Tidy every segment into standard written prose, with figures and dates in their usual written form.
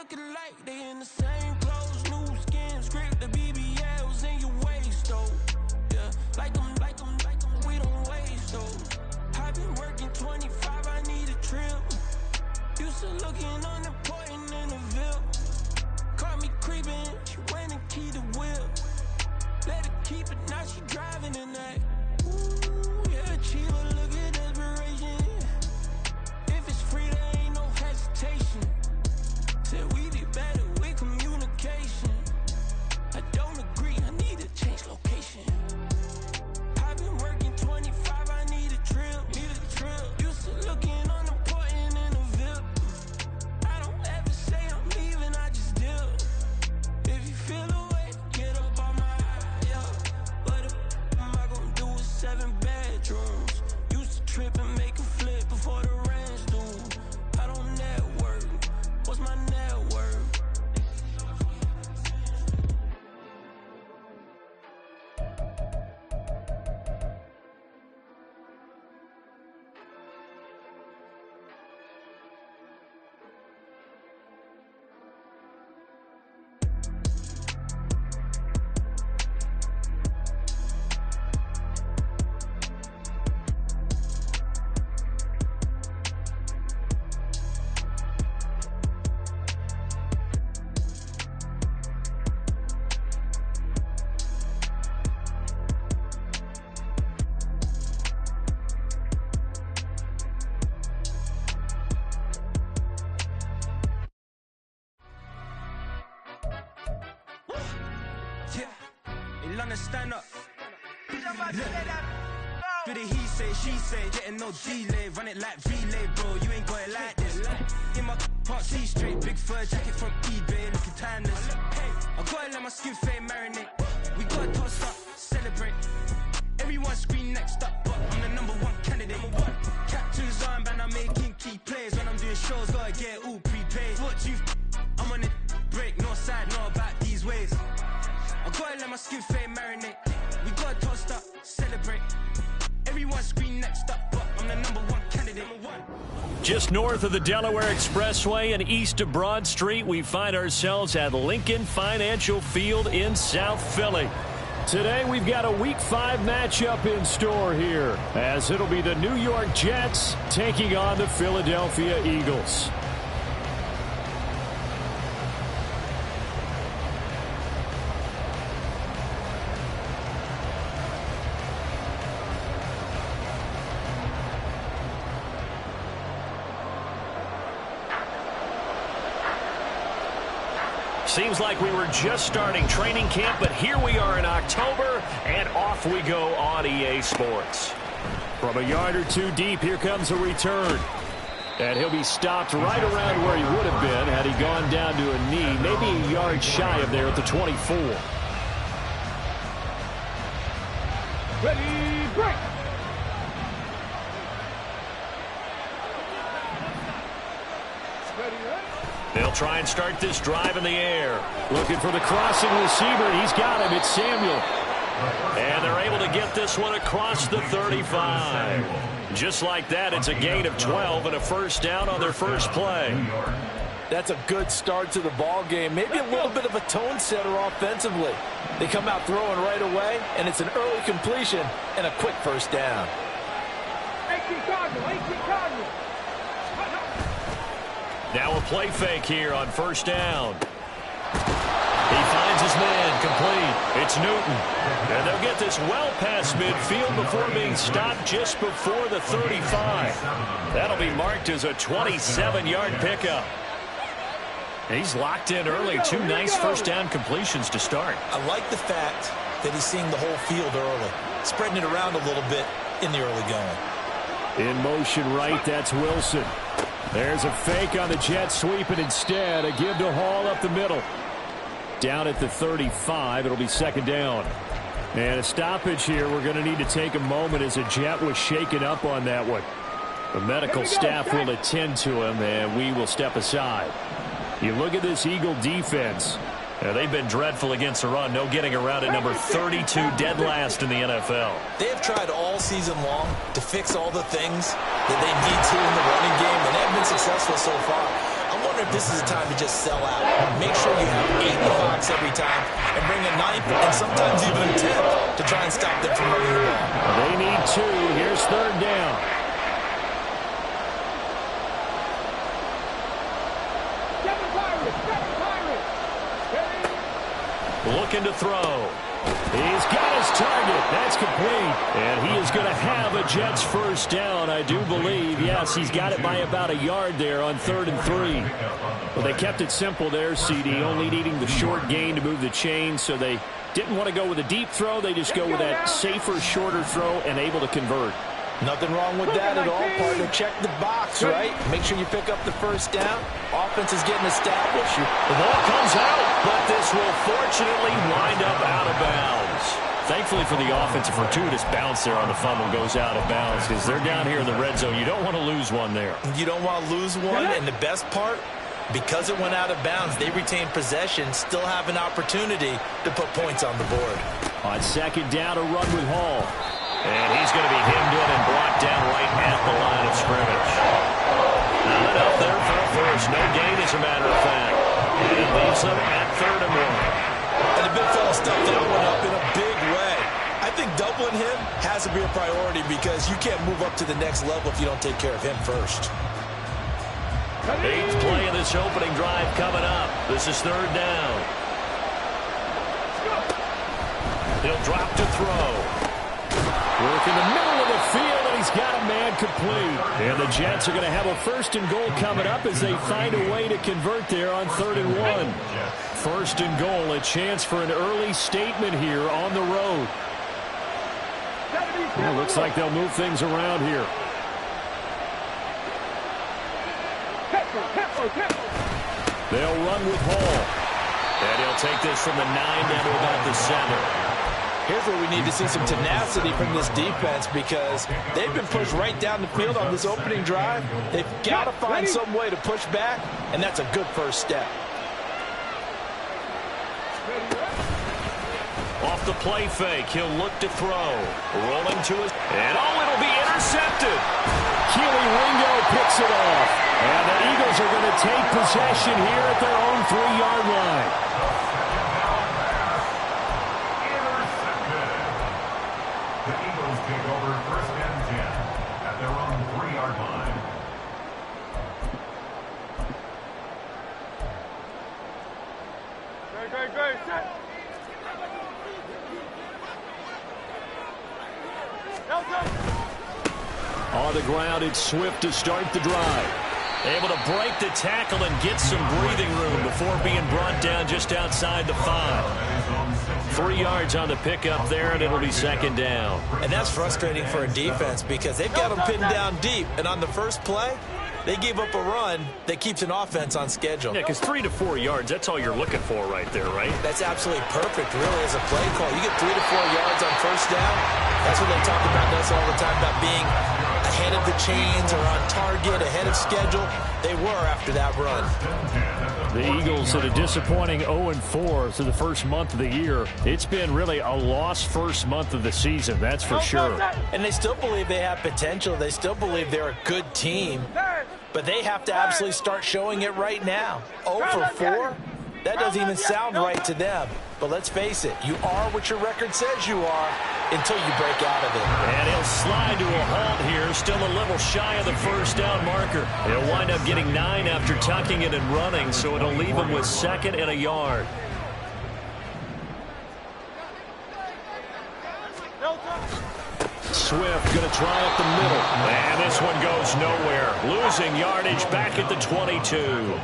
looking like they in the same clothes, new skin, script, the BBLs in your waist, though. Yeah, like them, we don't waste those. I've been working 25, I need a trip. Used to looking unimportant in the Ville. Caught me creeping, she went and keyed the wheel. Let her keep it, now she driving in that. Ooh, yeah, achiever, look at desperation. If it's free, there ain't no hesitation. Said we be better with communication. I don't agree, I need to change location. I've been working 25, I need a trip. Used to looking unimportant in the VIP. I don't ever say I'm leaving, I just dip. If you feel away, get up on my yeah. What am I gonna do with 7 bedrooms? Used to trip and make a flip before the rent's due. I don't network. What's my net worth? Stand up. Do the he say, she say, getting no delay, run it like relay, bro. You ain't got it like this. In my can't see straight, big fur jacket from eBay, looking timeless. I gotta let my skin fade marinate. We gotta toss up, celebrate. Everyone scream next up, but I'm the #1 candidate. Captain's armband, I'm making key plays. When I'm doing shows, gotta get all prepaid. What you I'm on it, break, no side, no about these ways. I gotta let my skin fade marinate. We gotta toast up, celebrate. Everyone scream next up, but I'm the #1 candidate. Just north of the Delaware Expressway and east of Broad Street, we find ourselves at Lincoln Financial Field in South Philly. Today we've got a Week 5 matchup in store here, as it'll be the New York Jets taking on the Philadelphia Eagles. Seems like we were just starting training camp, but here we are in October, and off we go on EA Sports. From a yard or two deep, here comes a return. And he'll be stopped right around where he would have been had he gone down to a knee, maybe a yard shy of there at the 24. Ready, break! They'll try and start this drive in the air. Looking for the crossing receiver. He's got him. It's Samuel. And they're able to get this one across the 35. Just like that, it's a gain of 12 and a first down on their first play. That's a good start to the ball game. Maybe a little bit of a tone setter offensively. They come out throwing right away, and it's an early completion and a quick first down. Now a play fake here on first down. He finds his man complete. It's Newton. And they'll get this well past midfield before being stopped just before the 35. That'll be marked as a 27-yard pickup. He's locked in early. 2 nice first down completions to start. I like the fact that he's seeing the whole field early, spreading it around a little bit in the early going. In motion right, that's Wilson. There's a fake on the jet sweep, and instead a give to Hall up the middle. Down at the 35, it'll be second down. And a stoppage here. We're going to need to take a moment as a jet was shaken up on that one. The medical staff will attend to him, and we will step aside. You look at this Eagle defense. They've been dreadful against the run. No getting around at number 32, dead last in the NFL. They have tried all season long to fix all the things that they need to in the running game, and they have been successful so far. I'm wonder if this is a time to just sell out. Make sure you have 8 in the box every time and bring a 9th and sometimes even a 10th to try and stop them from running the ball. They need 2. Here's 3rd down. Looking to throw. He's got his target. That's complete. And he is going to have a Jets first down, I do believe. Yes, he's got it by about a yard there on 3rd and 3. Well, they kept it simple there, CD, only needing the short gain to move the chain, so they didn't want to go with a deep throw. They just go with that safer, shorter throw and able to convert. Nothing wrong with that at all, partner. Check the box, right? Make sure you pick up the first down. Offense is getting established. The ball comes out, but this will fortunately wind up out of bounds. Thankfully for the offense, a fortuitous bounce there on the fumble goes out of bounds because they're down here in the red zone. You don't want to lose one there. You don't want to lose one, and the best part, because it went out of bounds, they retain possession, still have an opportunity to put points on the board. On 2nd down, a run with Hall. And he's going to be hemmed in and brought down right at the line of scrimmage. Not up there for a first. No gain, as a matter of fact. And it leaves them at 3rd and 1. And the big fella stuffed that one up in a big way. I think doubling him has to be a priority because you can't move up to the next level if you don't take care of him first. 8th play of this opening drive coming up. This is 3rd down. He'll drop to throw. Work in the middle of the field, and he's got a man complete. And the Jets are going to have a 1st and goal coming up as they find a way to convert there on 3rd and 1. 1st and goal, a chance for an early statement here on the road. Yeah, looks like they'll move things around here. They'll run with Hall. And he'll take this from the 9 down to about the 7. Here's where we need to see some tenacity from this defense because they've been pushed right down the field on this opening drive. They've got to find some way to push back, and that's a good first step. Off the play fake, he'll look to throw. Rolling to his... And it'll be intercepted. Keely Ringo picks it off. And the Eagles are going to take possession here at their own 3-yard line. On the ground, it's Swift to start the drive. Able to break the tackle and get some breathing room before being brought down just outside the 5. 3 yards on the pickup there, and it'll be 2nd down. And that's frustrating for a defense because they've got them pinned down deep. And on the first play, they gave up a run that keeps an offense on schedule. Yeah, because 3 to 4 yards, that's all you're looking for right there, right? That's absolutely perfect, really, as a play call. You get 3 to 4 yards on first down. That's what they talk about us all the time, about being ahead of the chains or on target, ahead of schedule. They were after that run. The Eagles had a disappointing 0-4 through the first month of the year. It's been really a lost first month of the season, that's for sure. And they still believe they have potential. They still believe they're a good team. But they have to absolutely start showing it right now. 0-4? That doesn't even sound right to them. But let's face it, you are what your record says you are until you break out of it. And he'll slide to a halt here, still a little shy of the first down marker. He'll wind up getting 9 after tucking it and running, so it'll leave him with 2nd and a yard. Swift going to try up the middle. And this one goes nowhere. Losing yardage back at the 22.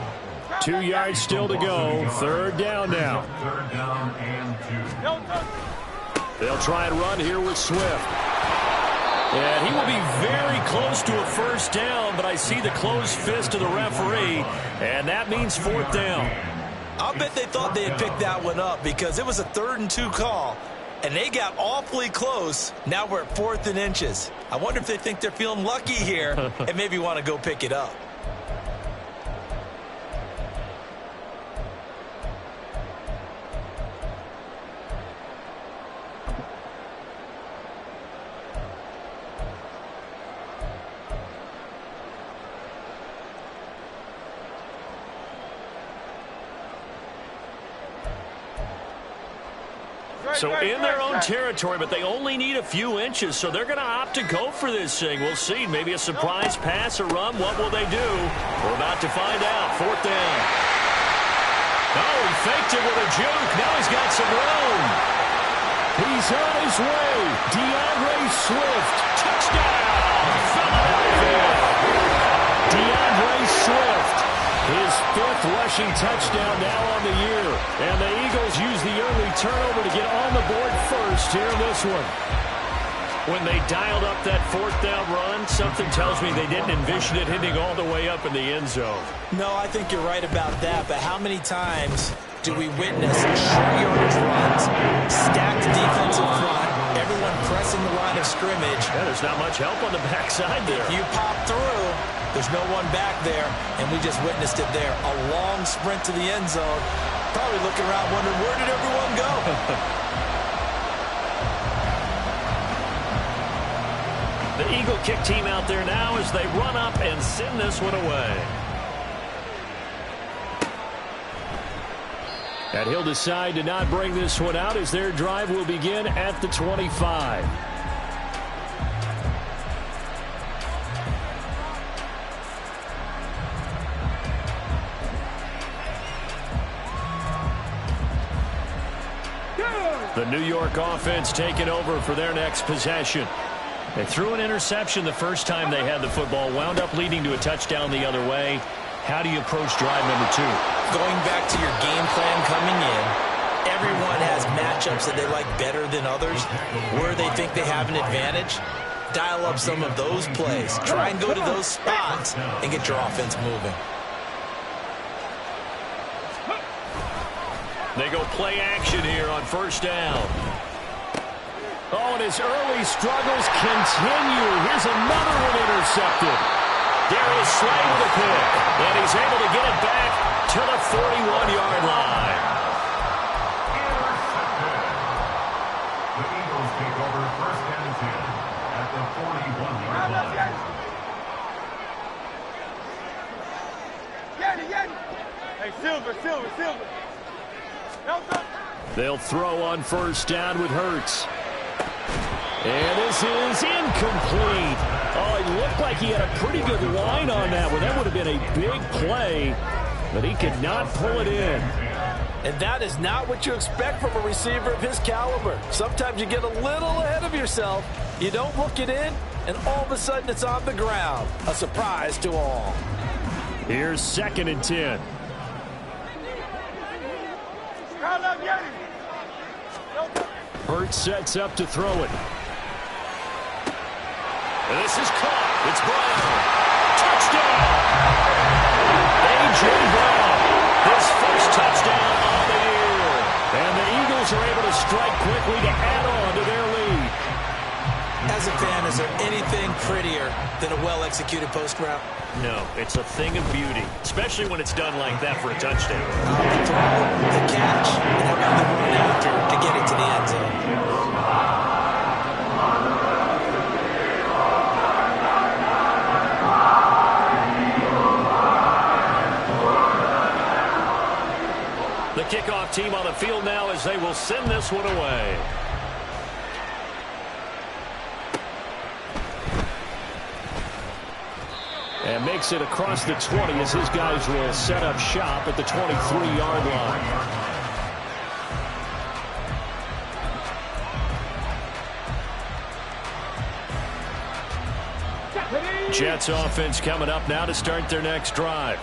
2 yards still to go. 3rd down now. They'll try and run here with Swift. And he will be very close to a first down, but I see the closed fist of the referee, and that means 4th down. I'll bet they thought they had picked that one up because it was a 3rd and 2 call, and they got awfully close. Now we're at 4th and inches. I wonder if they think they're feeling lucky here and maybe want to go pick it up. So in their own territory, but they only need a few inches, so they're going to opt to go for this thing. We'll see. Maybe a surprise pass or run. What will they do? We're about to find out. 4th down. Oh, he faked it with a juke. Now he's got some room. He's on his way. DeAndre Swift. Touchdown. Philadelphia. DeAndre Swift. His 5th rushing touchdown now on the year. And the Eagles use the early turnover to get on the board first here in this one. When they dialed up that 4th down run, something tells me they didn't envision it hitting all the way up in the end zone. No, I think you're right about that, but how many times do we witness short yardage runs, stacked defensive front, everyone pressing the line of scrimmage? Yeah, there's not much help on the backside there. If you pop through, there's no one back there, and we just witnessed it there. A long sprint to the end zone. Probably looking around wondering, where did everyone go? The Eagle kick team out there now as they run up and send this one away. And he'll decide to not bring this one out as their drive will begin at the 25. The New York offense taking over for their next possession. They threw an interception the first time they had the football, wound up leading to a touchdown the other way. How do you approach drive number 2? Going back to your game plan coming in, everyone has matchups that they like better than others, where they think they have an advantage. Dial up some of those plays. Try and go to those spots and get your offense moving. They go play action here on 1st down. Oh, and his early struggles continue. Here's another one intercepted. Darius Slay with a pick, and he's able to get it back to the 41-yard line. The Eagles take over 1st and 10 at the 41-yard line. Hey, Silver. They'll throw on 1st down with Hurts. And this is incomplete. Oh, it looked like he had a pretty good line on that one. That would have been a big play, but he could not pull it in. And that is not what you expect from a receiver of his caliber. Sometimes you get a little ahead of yourself. You don't look it in, and all of a sudden it's on the ground. A surprise to all. Here's 2nd and 10. Hurts sets up to throw it. This is caught. It's Brown. Touchdown! A.J. Brown, his first touchdown of the year. And the Eagles are able to strike quickly to add on to their lead. As a fan, is there anything prettier than a well-executed post route? No, it's a thing of beauty, especially when it's done like that for a touchdown. The throw, the catch, and having the run after to get it to the end zone. The kickoff team on the field now as they will send this one away. And makes it across the 20 as his guys will set up shop at the 23-yard line. Jets offense coming up now to start their next drive.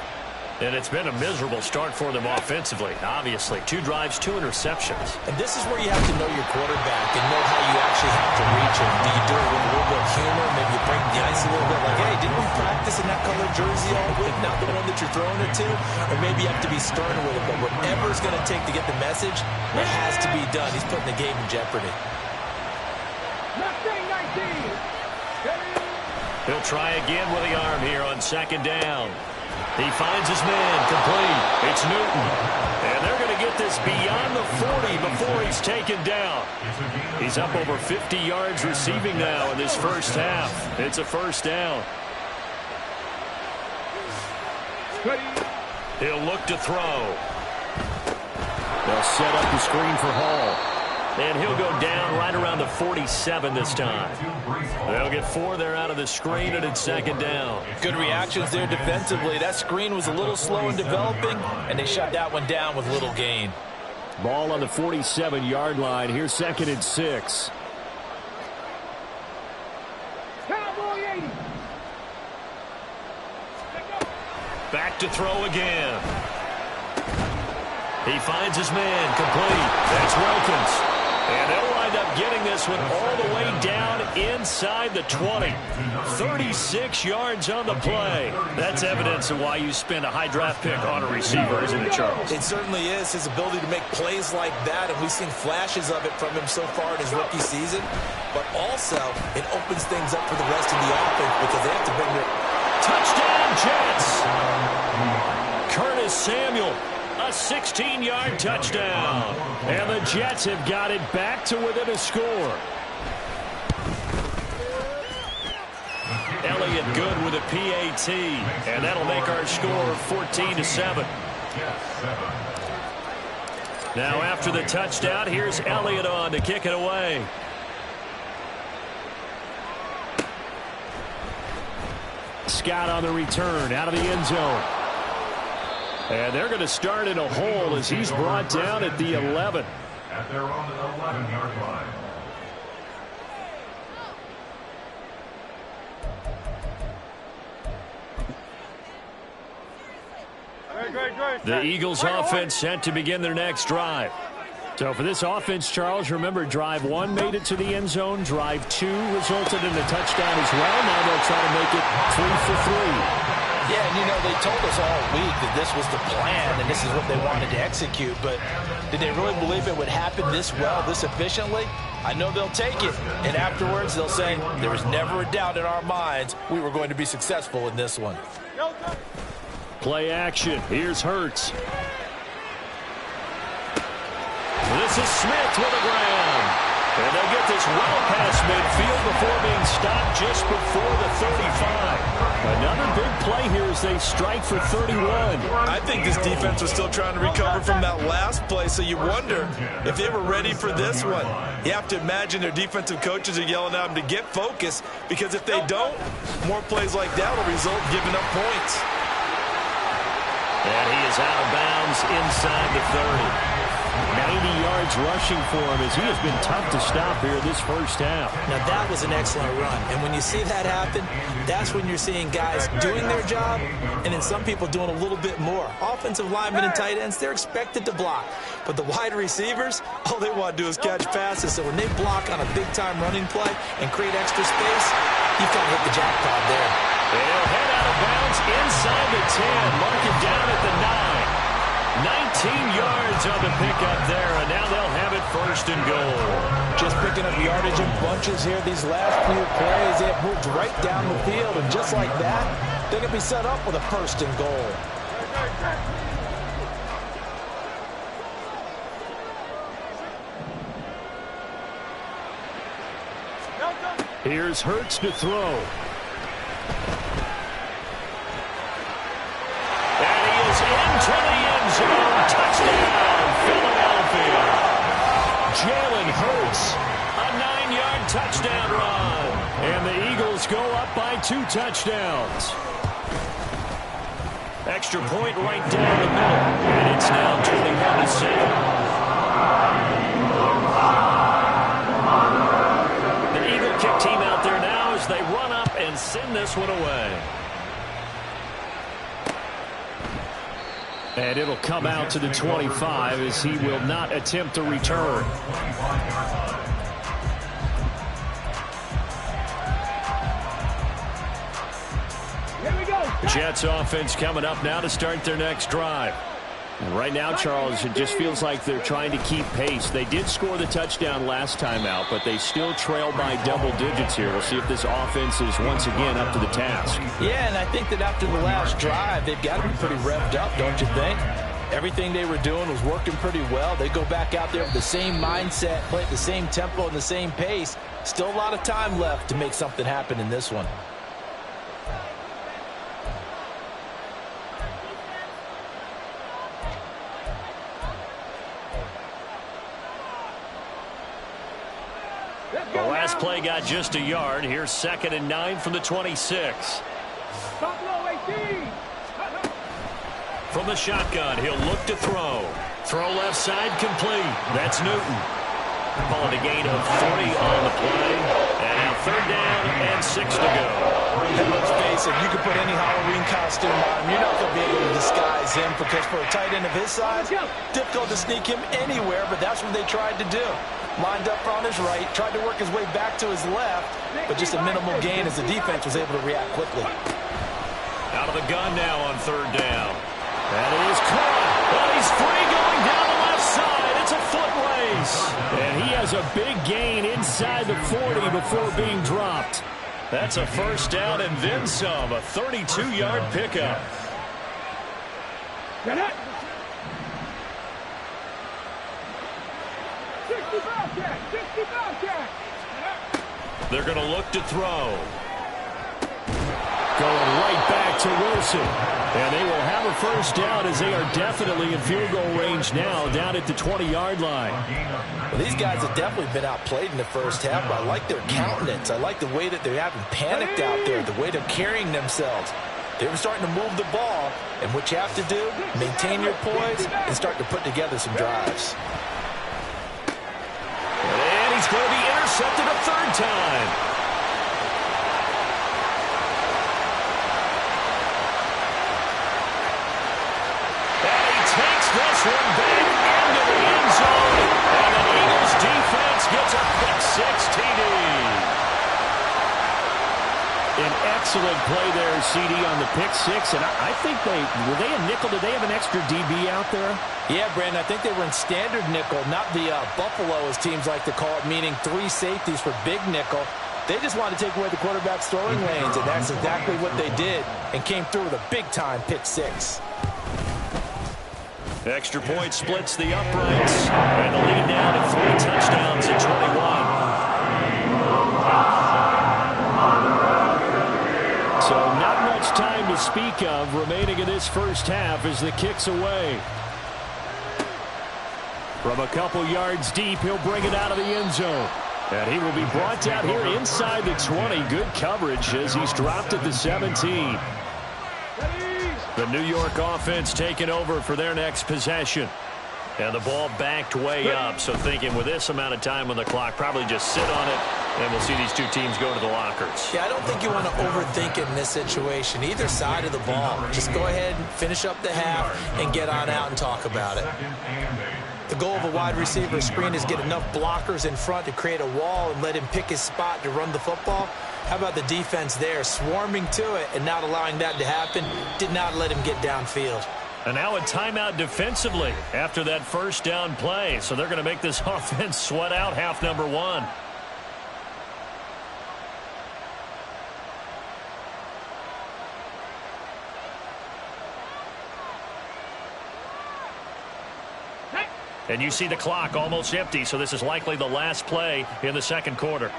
And it's been a miserable start for them offensively, obviously. 2 drives, 2 interceptions. And this is where you have to know your quarterback and know how you actually have to reach him. Do you do it with a little bit of humor? Maybe you break the ice a little bit like, hey, didn't we practice in that colored jersey all week, not the one that you're throwing it to? Or maybe you have to be stern with it, but whatever it's going to take to get the message, it has to be done. He's putting the game in jeopardy. He'll try again with the arm here on 2nd down. He finds his man complete. It's Newton. And they're going to get this beyond the 40 before he's taken down. He's up over 50 yards receiving now in this first half. It's a 1st down. He'll look to throw. They'll set up the screen for Hall. And he'll go down right around the 47 this time. They'll get 4 there out of the screen, and it's second down. Good reactions there defensively. That screen was a little slow in developing, and they shut that one down with little gain. Ball on the 47-yard line. Here's second and 6. Back to throw again. He finds his man, complete. That's Wilkins. And they'll wind up getting this one all the way down inside the 20. 36 yards on the play. That's evidence of why you spend a high draft pick on a receiver, isn't it, Charles? It certainly is. His ability to make plays like that, and we've seen flashes of it from him so far in his rookie season. But also, it opens things up for the rest of the offense because they have to bring their... Touchdown, Jets! Curtis Samuel. A 16-yard touchdown. And the Jets have got it back to within a score. Elliott good with a PAT. And that'll make our score 14-7. Now after the touchdown, here's Elliott on to kick it away. Scott on the return out of the end zone. And they're going to start in a hole as he's brought down at the 11. At their own 11-yard line. The Eagles offense set to begin their next drive. So for this offense, Charles, remember drive 1 made it to the end zone. Drive 2 resulted in a touchdown as well. Now they'll try to make it 3 for 3. Yeah, and you know, they told us all week that this was the plan and this is what they wanted to execute, but did they really believe it would happen this well, this efficiently? I know they'll take it, and afterwards they'll say, there was never a doubt in our minds we were going to be successful in this one. Play action. Here's Hurts. This is Smith with a grab. And they'll get this well past midfield before being stopped just before the 35. Another big play here as they strike for 31. I think this defense was still trying to recover from that last play, so you wonder if they were ready for this one. You have to imagine their defensive coaches are yelling at them to get focused, because if they don't, more plays like that will result in giving up points. And he is out of bounds inside the 30. 90 yards rushing for him as he has been tough to stop here this first half. Now that was an excellent run, and when you see that happen, that's when you're seeing guys doing their job and then some people doing a little bit more. Offensive linemen and tight ends, they're expected to block, but the wide receivers, all they want to do is catch passes. So when they block on a big-time running play and create extra space, you've got to hit the jackpot there. They'll head out of bounds inside the 10, mark it down at the 9. 19 yards on the pickup there, and now they'll have it first and goal. Just picking up yardage in bunches here these last few plays. They have moved right down the field, and just like that, they're going to be set up with a first and goal. Here's Hurts to throw. And he is into the end zone. Touchdown, Philadelphia. Jalen Hurts, a 9-yard touchdown run. And the Eagles go up by 2 touchdowns. Extra point right down the middle. And it's now 21-7. The Eagle kick team out there now as they run up and send this one away. And it'll come out to the 25 as he will not attempt a return. Here we go. Jets offense coming up now to start their next drive. And right now, Charles, it just feels like they're trying to keep pace. They did score the touchdown last time out, but they still trail by double digits here. We'll see if this offense is once again up to the task. Yeah, and I think that after the last drive, they've got to be pretty revved up, don't you think? Everything they were doing was working pretty well. They go back out there with the same mindset, play at the same tempo and the same pace. Still a lot of time left to make something happen in this one. last play got just a yard. Here's 2nd and 9 from the 26. Top low, 18. From the shotgun, he'll look to throw. Throw left side complete. That's Newton. Calling a gain of 40 on the play. And now 3rd down and 6 to go. And let's face it, you can put any Halloween costume on him. You're not going to be able to disguise him because for a tight end of his size, difficult to sneak him anywhere, but that's what they tried to do. Lined up on his right, tried to work his way back to his left, but just a minimal gain as the defense was able to react quickly. Out of the gun now on 3rd down. And it is caught. Well, he's free going down the left side. It's a foot race. And he has a big gain inside the 40 before being dropped. That's a 1st down and then some. A 32-yard pickup. Get it. 65 catch. 65 catch. They're going to look to throw. Going right back to Wilson. And they will have a 1st down as they are definitely in field goal range now down at the 20-yard line. Well, these guys have definitely been outplayed in the 1st half, but I like their countenance. I like the way that they haven't panicked out there, the way they're carrying themselves. They're starting to move the ball, and what you have to do, maintain your poise and start to put together some drives. And he's going to be intercepted a 3rd time. This one back into the end zone, and the Eagles defense gets a pick 6 TD. An excellent play there, CD, on the pick 6, and I think were they a nickel? Did they have an extra DB out there? Yeah, Brandon, I think they were in standard nickel, not the Buffalo, as teams like to call it, meaning 3 safeties for big nickel. They just wanted to take away the quarterback's throwing lanes, and that's exactly what they did, and came through with a big-time pick 6. Extra point splits the uprights, and the lead now to 3 touchdowns at 21. So not much time to speak of remaining in this 1st half as the kick's away. From a couple yards deep, he'll bring it out of the end zone. And he will be brought down here inside the 20. Good coverage as he's dropped at the 17. The New York offense taking over for their next possession. And the ball backed way up, so thinking with this amount of time on the clock, probably just sit on it, and we'll see these 2 teams go to the lockers. Yeah, I don't think you want to overthink it in this situation. Either side of the ball. Just go ahead and finish up the half and get on out and talk about it. The goal of a wide receiver screen is get enough blockers in front to create a wall and let him pick his spot to run the football. How about the defense there, swarming to it and not allowing that to happen? Did not let him get downfield. And now a timeout defensively after that 1st down play. So they're going to make this offense sweat out half number 1. And you see the clock almost empty, so this is likely the last play in the 2nd quarter.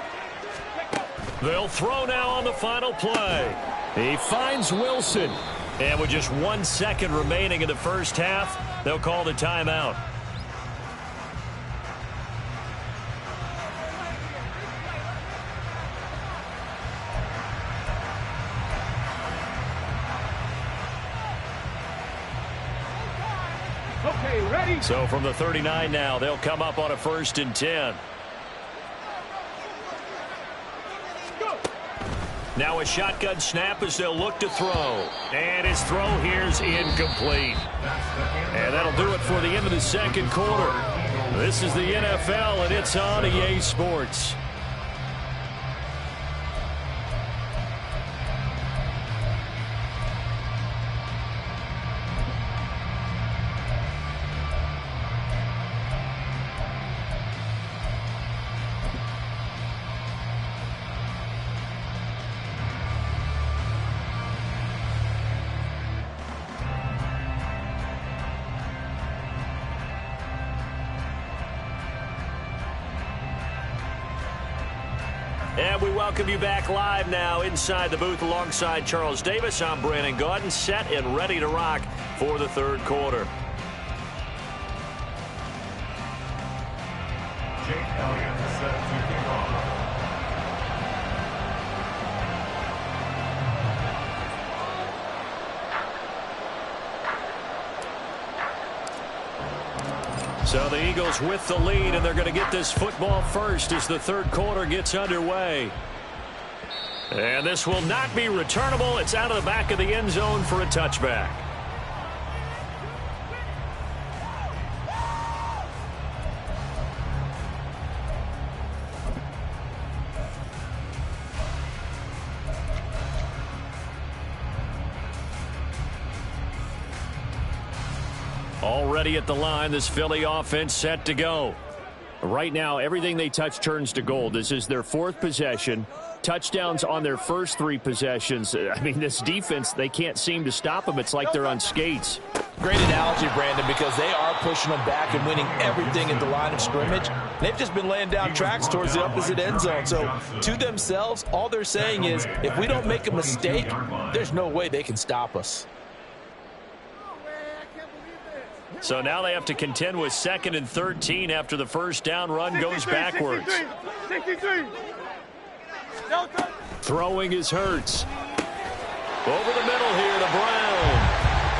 They'll throw now on the final play. He finds Wilson. And with just 1 second remaining in the 1st half, they'll call the timeout. Okay, ready? So from the 39 now, they'll come up on a 1st and 10. Now a shotgun snap as they'll look to throw. And his throw here's incomplete. And that'll do it for the end of the 2nd quarter. This is the NFL, and it's on EA Sports. And we welcome you back live now inside the booth alongside Charles Davis. I'm Brandon Gaudin, set and ready to rock for the 3rd quarter. Jake Elliott set to kick off. So the Eagles with the lead, and they're going to get this football first as the third quarter gets underway. And this will not be returnable. It's out of the back of the end zone for a touchback. Already at the line, this Philly offense set to go. Right now, everything they touch turns to gold. This is their fourth possession. Touchdowns on their first three possessions. I mean, this defense, they can't seem to stop them. It's like they're on skates. Great analogy, Brandon, because they are pushing them back and winning everything at the line of scrimmage. They've just been laying down tracks towards the opposite end zone. So to themselves, all they're saying is, if we don't make a mistake, there's no way they can stop us. So now they have to contend with 2nd and 13 after the first down run goes backwards. 63. Throwing is Hurts. Over the middle here to Brown.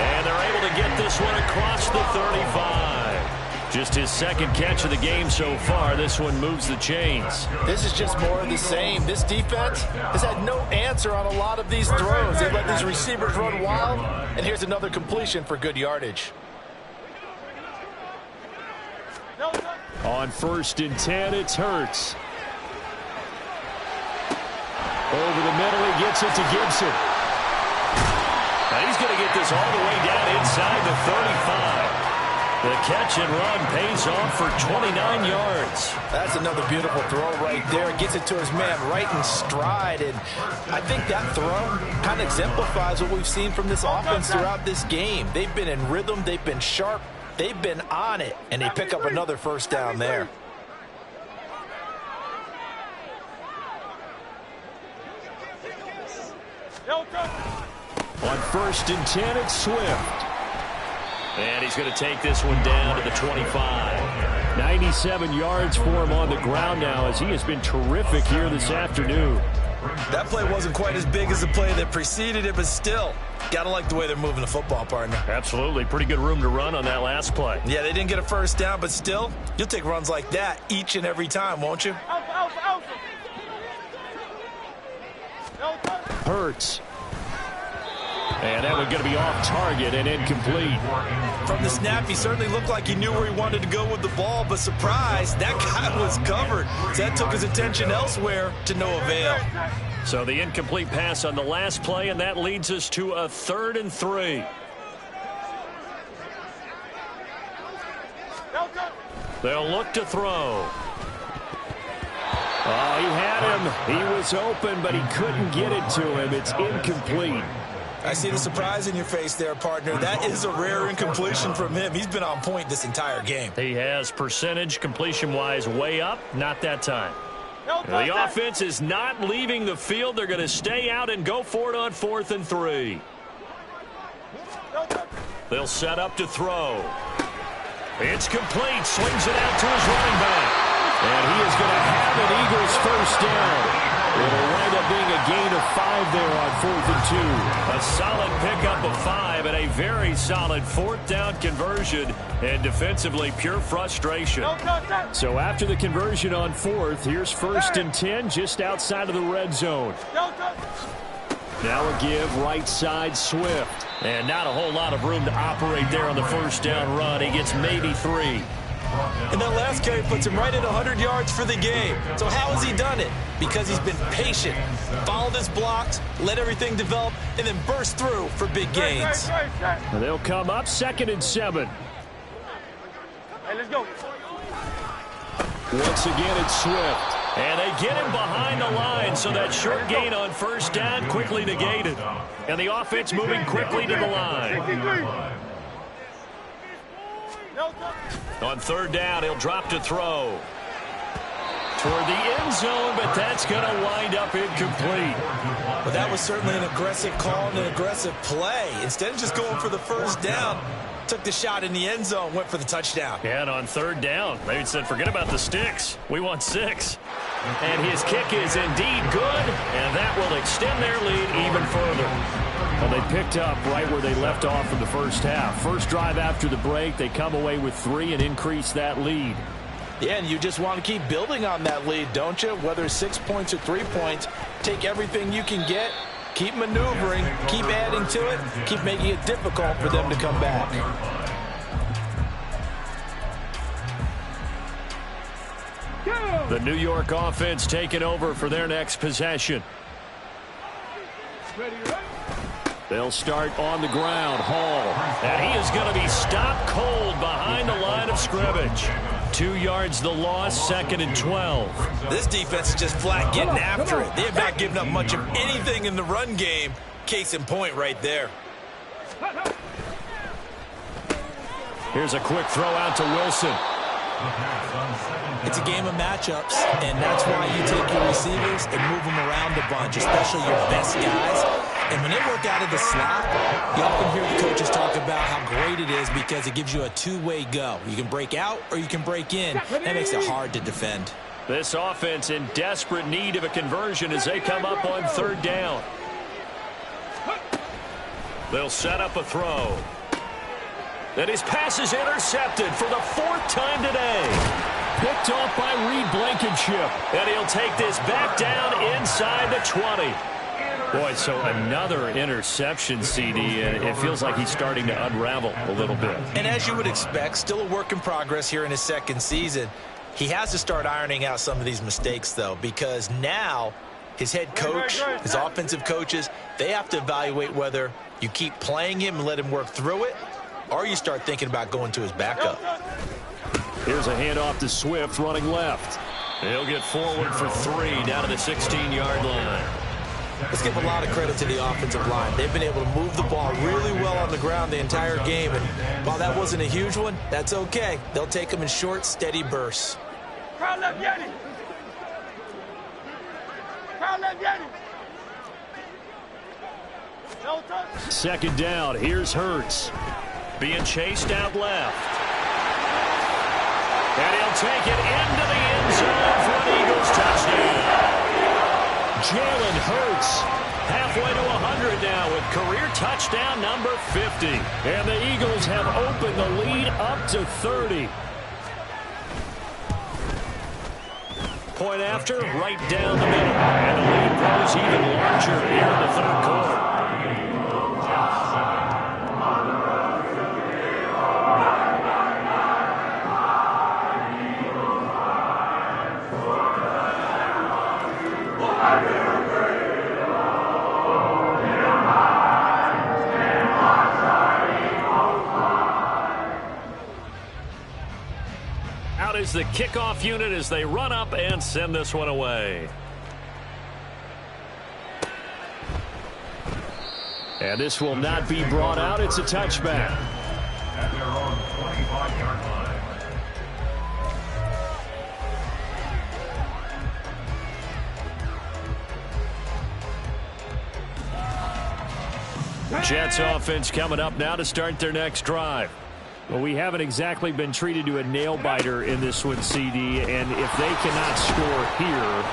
And they're able to get this one across the 35. Just his second catch of the game so far. This one moves the chains. This is just more of the same. This defense has had no answer on a lot of these throws. They let these receivers run wild. And here's another completion for good yardage. On 1st and 10, it's Hurts. Over the middle, he gets it to Gibson. Now he's going to get this all the way down inside the 35. The catch and run pays off for 29 yards. That's another beautiful throw right there. Gets it to his man right in stride. And I think that throw kind of exemplifies what we've seen from this offense throughout this game. They've been in rhythm. They've been sharp. They've been on it. And they pick up another first down there. On 1st and 10, it's Swift. And he's going to take this one down to the 25. 97 yards for him on the ground now as he has been terrific here this afternoon. That play wasn't quite as big as the play that preceded it, but still, got to like the way they're moving the football, partner. Absolutely. Pretty good room to run on that last play. Yeah, they didn't get a first down, but still, you'll take runs like that each and every time, won't you? Hurts. And that one's going to be off target and incomplete. From the snap, he certainly looked like he knew where he wanted to go with the ball, but surprise, that guy was covered. So that took his attention elsewhere to no avail. So the incomplete pass on the last play, and that leads us to a 3rd and 3. They'll look to throw. Oh, he had him. He was open, but he couldn't get it to him. It's incomplete. I see the surprise in your face there, partner. That is a rare incompletion from him. He's been on point this entire game. He has percentage completion-wise way up. Not that time. The offense is not leaving the field. They're going to stay out and go for it on 4th and 3. They'll set up to throw. It's complete. Swings it out to his running back. And he is going to have an Eagles first down. It'll wind up being a gain of 5 there on 4th and 2. A solid pickup of 5 and a very solid 4th down conversion. And defensively, pure frustration. So after the conversion on 4th, here's 1st and 10 just outside of the red zone. Now a give right side Swift. And not a whole lot of room to operate there on the first down run. He gets maybe 3. And that last carry puts him right at 100 yards for the game. So how has he done it? Because he's been patient, followed his blocks, let everything develop, and then burst through for big gains. And they'll come up 2nd and 7. Hey, let's go. Once again, it's Swift. And they get him behind the line, so that short gain on first down quickly negated. And the offense moving quickly to the line. On 3rd down, he'll drop to throw. Toward the end zone, but that's going to wind up incomplete. But that was certainly an aggressive call and an aggressive play. Instead of just going for the first down, took the shot in the end zone, went for the touchdown. Yeah, and on 3rd down, they said, forget about the sticks. We want 6. And his kick is indeed good, and that will extend their lead even further. Well, they picked up right where they left off in the first half. First drive after the break, they come away with 3 and increase that lead. Yeah, and you just want to keep building on that lead, don't you? Whether it's 6 points or 3 points, take everything you can get, keep maneuvering, keep adding to it, keep making it difficult for them to come back. The New York offense taking over for their next possession. They'll start on the ground. Hall. And he is going to be stopped cold behind the line of scrimmage. 2 yards the loss, 2nd and 12. This defense is just flat getting after it. They have not given up much of anything in the run game. Case in point right there. Here's a quick throw out to Wilson. It's a game of matchups, and that's why you take your receivers and move them around a bunch, especially your best guys. And when they work out of the slot, you often hear the coaches talk about how great it is because it gives you a two-way go. You can break out or you can break in. That makes it hard to defend. This offense in desperate need of a conversion as they come up on 3rd down. They'll set up a throw. And his pass is intercepted for the 4th time today. Picked off by Reed Blankenship. And he'll take this back down inside the 20. Boy, so another interception, CD, and it feels like he's starting to unravel a little bit. And as you would expect, still a work in progress here in his 2nd season. He has to start ironing out some of these mistakes, though, because now his head coach, his offensive coaches, they have to evaluate whether you keep playing him and let him work through it, or you start thinking about going to his backup. Here's a handoff to Swift running left. He'll get forward for 3 down to the 16-yard line. Let's give a lot of credit to the offensive line. They've been able to move the ball really well on the ground the entire game. And while that wasn't a huge one, that's okay. They'll take them in short, steady bursts. Crowd left Yeti. Crowd left Yeti. No touch. 2nd down. Here's Hurts. Being chased out left. And he'll take it into the end zone for an Eagles touchdown. Jalen Hurts halfway to 100 now with career touchdown number 50. And the Eagles have opened the lead up to 30. Point after, right down the middle. And the lead grows even larger here in the 3rd quarter. Out is the kickoff unit as they run up and send this one away. And this will not be brought out. It's a touchback. At their own 25-yard line. Jets offense coming up now to start their next drive. Well, we haven't exactly been treated to a nail-biter in this one, CD, and if they cannot score here,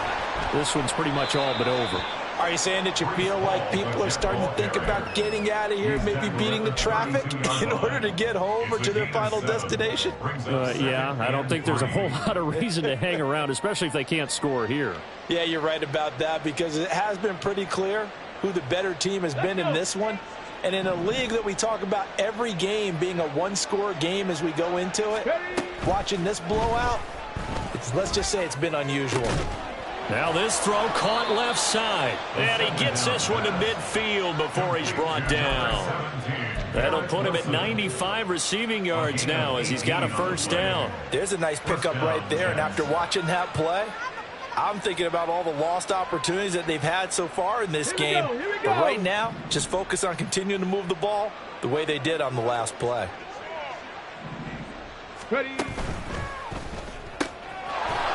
this one's pretty much all but over. Are you saying that you feel like people are starting to think about getting out of here, maybe beating the traffic in order to get home or to their final destination? Yeah, I don't think there's a whole lot of reason to hang around, especially if they can't score here. Yeah, you're right about that because it has been pretty clear who the better team has been in this one. And in a league that we talk about every game being a one-score game as we go into it, watching this blowout, let's just say it's been unusual. Now this throw caught left side. And he gets this one to midfield before he's brought down. That'll put him at 95 receiving yards now as he's got a 1st down. There's a nice pickup right there. And after watching that play, I'm thinking about all the lost opportunities that they've had so far in this game. But right now, just focus on continuing to move the ball the way they did on the last play. Ready.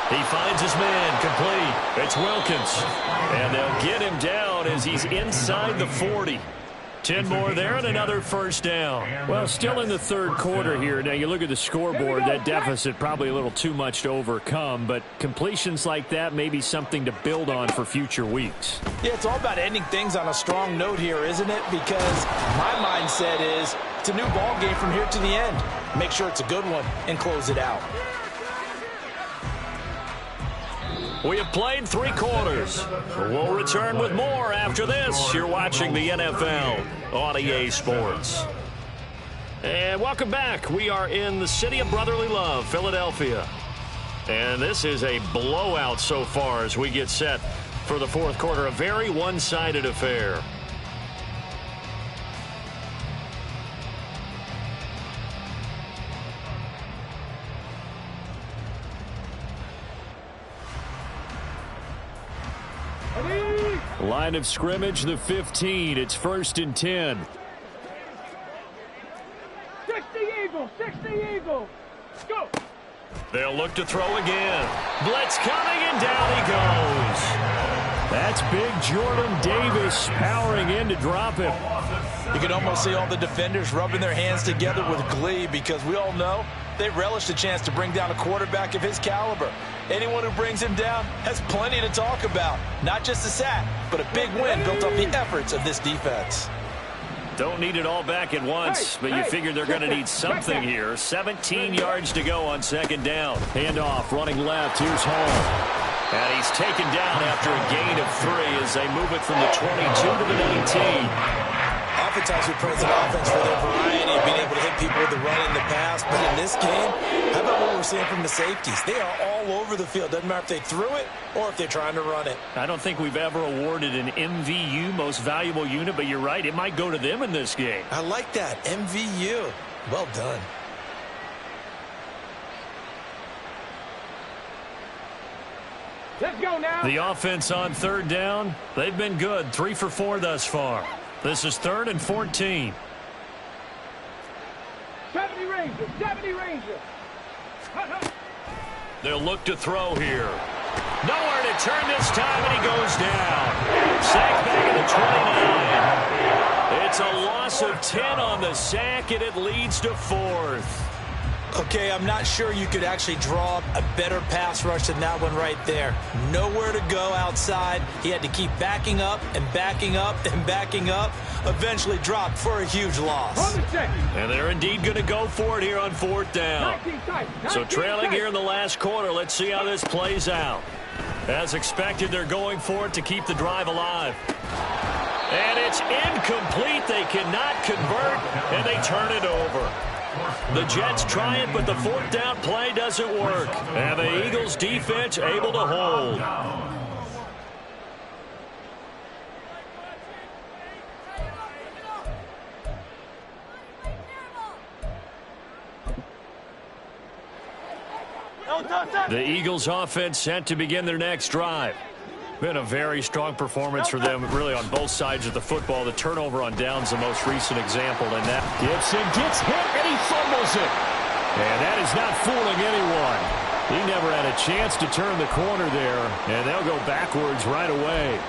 He finds his man complete. It's Wilkins. And they'll get him down as he's inside the 40. 10 more there and another first down. Well, still in the third quarter here. Now, you look at the scoreboard, that deficit probably a little too much to overcome, but completions like that may be something to build on for future weeks. Yeah, it's all about ending things on a strong note here, isn't it? Because my mindset is it's a new ball game from here to the end. Make sure it's a good one and close it out. We have played 3 quarters. We'll return with more after this. You're watching the NFL on EA Sports. And welcome back. We are in the city of brotherly love, Philadelphia. And this is a blowout so far as we get set for the fourth quarter. A very one-sided affair. Line of scrimmage, the 15. It's 1st and 10. 60 Eagles. Go. They'll look to throw again. Blitz coming, and down he goes. That's big Jordan Davis powering in to drop him. You can almost see all the defenders rubbing their hands together with glee because we all know they relish the chance to bring down a quarterback of his caliber. Anyone who brings him down has plenty to talk about. Not just a sack, but a big win built off the efforts of this defense. Don't need it all back at once, but you figure they're going to need something here. 17 yards to go on 2nd down. Handoff, running left. Here's Hall. And he's taken down after a gain of 3 as they move it from the 22 to the 19. Oftentimes we praise an offense for their variety of being able to hit people with the run and the pass. But in this game, how about what we're seeing from the safeties? They are all over the field. Doesn't matter if they threw it or if they're trying to run it. I don't think we've ever awarded an MVU, most valuable unit, but you're right. It might go to them in this game. I like that. MVU. Well done. Let's go now. The offense on 3rd down, they've been good. 3 for 4 thus far. This is 3rd and 14. 70 Rangers. They'll look to throw here. Nowhere to turn this time, and he goes down. Sack back at the 29. It's a loss of 10 on the sack, and it leads to 4th. Okay, I'm not sure you could actually draw a better pass rush than that one right there. Nowhere to go outside. He had to keep backing up and backing up and backing up. Eventually dropped for a huge loss. And they're indeed going to go for it here on 4th down. So trailing here in the last quarter. Let's see how this plays out. As expected, they're going for it to keep the drive alive. And it's incomplete. They cannot convert, and they turn it over. The Jets try it, but the 4th down play doesn't work. And the Eagles defense able to hold. The Eagles offense set to begin their next drive. Been a very strong performance for them, really, on both sides of the football. The turnover on downs, the most recent example in that. Gibson gets hit, and he fumbles it. And that is not fooling anyone. He never had a chance to turn the corner there, and they'll go backwards right away.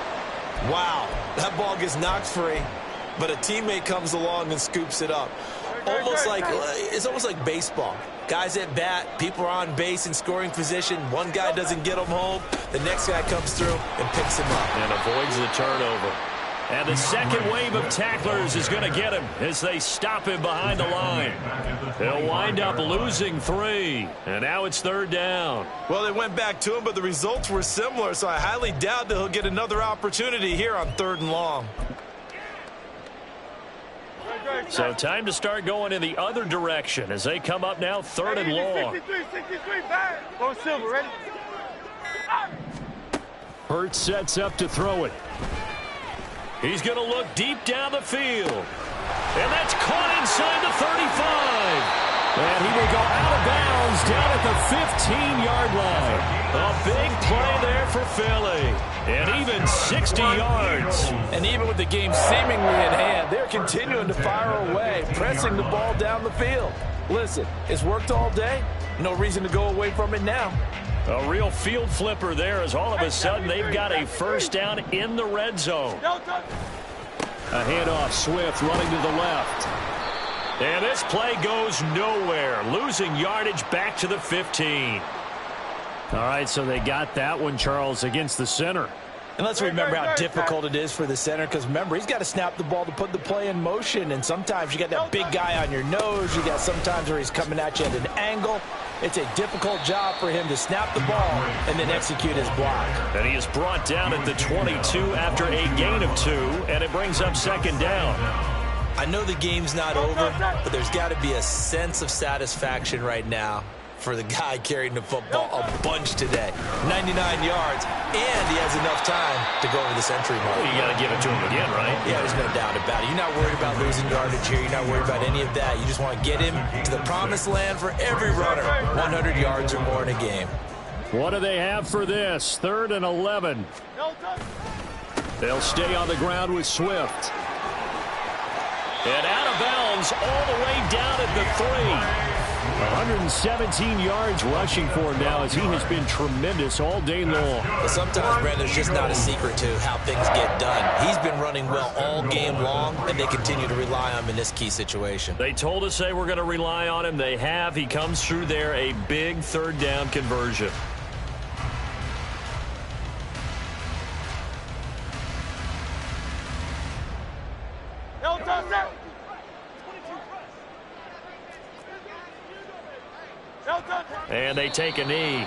Wow, that ball gets knocked free, but a teammate comes along and scoops it up. It's almost like baseball. Guys at bat, people are on base in scoring position. One guy doesn't get them home. The next guy comes through and picks him up. And avoids the turnover. And the second wave of tacklers is going to get him as they stop him behind the line. They'll wind up losing 3. And now it's 3rd down. Well, they went back to him, but the results were similar, so I highly doubt that he'll get another opportunity here on 3rd and long. So time to start going in the other direction as they come up now 3rd and long. 63, back. Go Silver, ready? Hurts sets up to throw it. He's going to look deep down the field. And that's caught inside the 35. And he will go out of bounds down at the 15-yard line. A big play there for Philly. And even 60 yards. And even with the game seemingly in hand, they're continuing to fire away, pressing the ball down the field. Listen, it's worked all day. No reason to go away from it now. A real field flipper there as all of a sudden they've got a 1st down in the red zone. A handoff, Swift running to the left. And this play goes nowhere. Losing yardage back to the 15. All right, so they got that one, Charles, against the center. And let's remember how difficult it is for the center, because remember, he's got to snap the ball to put the play in motion, and sometimes you got that big guy on your nose. You got sometimes where he's coming at you at an angle. It's a difficult job for him to snap the ball and then execute his block. And he is brought down at the 22 after a gain of 2, and it brings up second down. I know the game's not over, but there's got to be a sense of satisfaction right now for the guy carrying the football a bunch today. 99 yards, and he has enough time to go over the century mark. Well, you got to give it to him again, right? Yeah, there's no doubt about it. You're not worried about losing yardage here. You're not worried about any of that. You just want to get him to the promised land for every runner. 100 yards or more in a game. What do they have for this? 3rd and 11. They'll stay on the ground with Swift. And out of bounds all the way down at the 3. 117 yards rushing for him now, as he has been tremendous all day long. But sometimes, Brandon, there's just not a secret to how things get done. He's been running well all game long, and they continue to rely on him in this key situation. They told us they were going to rely on him. They have. He comes through there, a big 3rd down conversion. And they take a knee.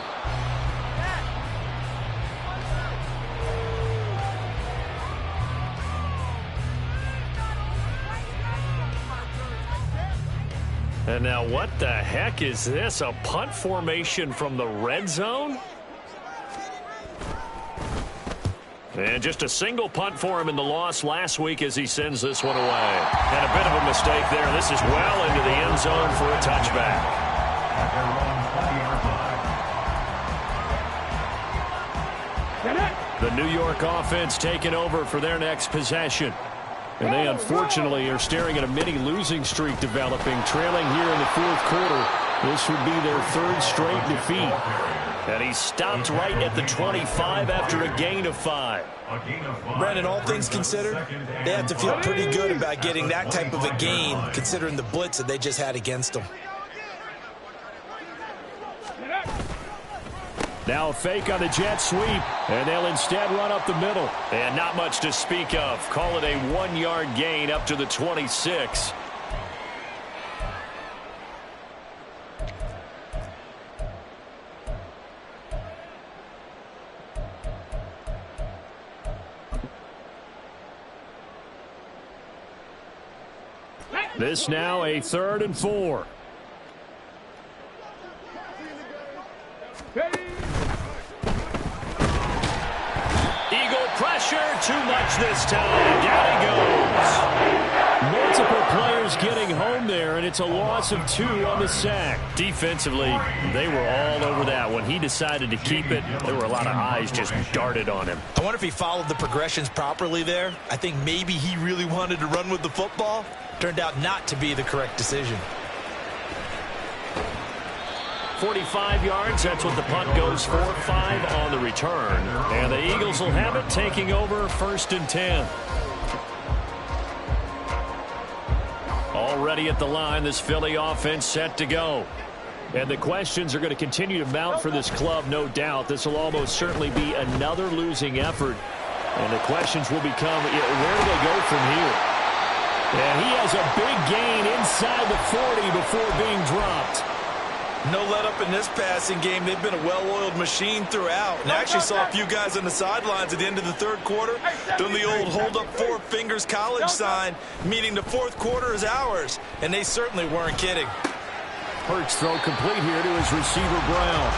And now what the heck is this? A punt formation from the red zone? And just a single punt for him in the loss last week as he sends this one away. And a bit of a mistake there. This is well into the end zone for a touchback. The New York offense taking over for their next possession. And they unfortunately are staring at a mini losing streak developing, trailing here in the 4th quarter. This would be their 3rd straight defeat. And he stopped right at the 25 after a gain of 5. Brandon, all things considered, they have to feel pretty good about getting that type of a gain, considering the blitz that they just had against them. Now a fake on the jet sweep, and they'll instead run up the middle. And not much to speak of. Call it a 1-yard gain up to the 26. This now a 3rd and 4. Eagle pressure, too much this time. Down he goes. Multiple players getting home there, and it's a loss of 2 on the sack. Defensively, they were all over that. When he decided to keep it, there were a lot of eyes just darted on him. I wonder if he followed the progressions properly there. I think maybe he really wanted to run with the football. Turned out not to be the correct decision. 45 yards, that's what the punt goes for. 5 on the return. And the Eagles will have it, taking over 1st and 10. Already at the line, this Philly offense set to go. And the questions are going to continue to mount for this club, no doubt. This will almost certainly be another losing effort. And the questions will become, where do they go from here? And he has a big gain inside the 40 before being dropped. No let up in this passing game. They've been a well-oiled machine throughout. And I actually saw a few guys on the sidelines at the end of the 3rd quarter doing the old hold up 4 fingers college sign, meaning the 4th quarter is ours. And they certainly weren't kidding. Hurts throw complete here to his receiver, Brown.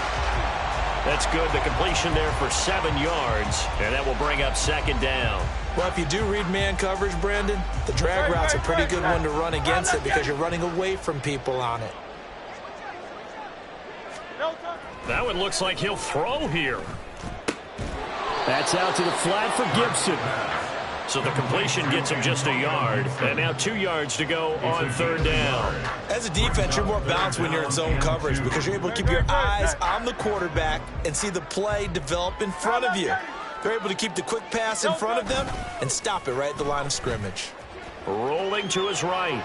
That's good. The completion there for 7 yards, and that will bring up 2nd down. Well, if you do read man coverage, Brandon, the drag route's a pretty good one to run against it because you're running away from people on it. That one looks like he'll throw here. That's out to the flat for Gibson. So the completion gets him just a yard. And now 2 yards to go on 3rd down. As a defense, you're more balanced when you're in zone coverage because you're able to keep your eyes on the quarterback and see the play develop in front of you. They're able to keep the quick pass in front of them and stop it right at the line of scrimmage. Rolling to his right.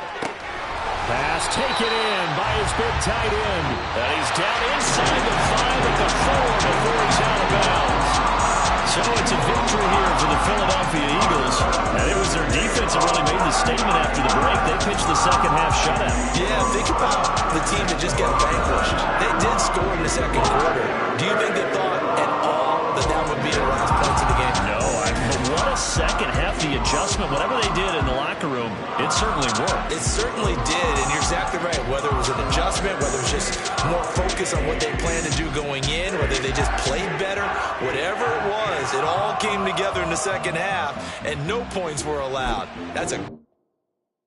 Pass taken in by his big tight end. And he's down inside the 5 at the 4 before he's out of bounds. So it's a victory here for the Philadelphia Eagles. And it was their defense that really made the statement after the break. They pitched the second half shutout. Yeah, think about the team that just got vanquished. They did score in the second quarter. Do you think they thought at all that that would be the last points of the game? No, but what a second half. The adjustment, whatever they did in the locker room, it certainly worked. It certainly did, and you're exactly right. Whether it was an adjustment, whether it was just more focus on what they planned to do going in, whether they just played better, whatever it was, it all came together in the second half, and no points were allowed. That's a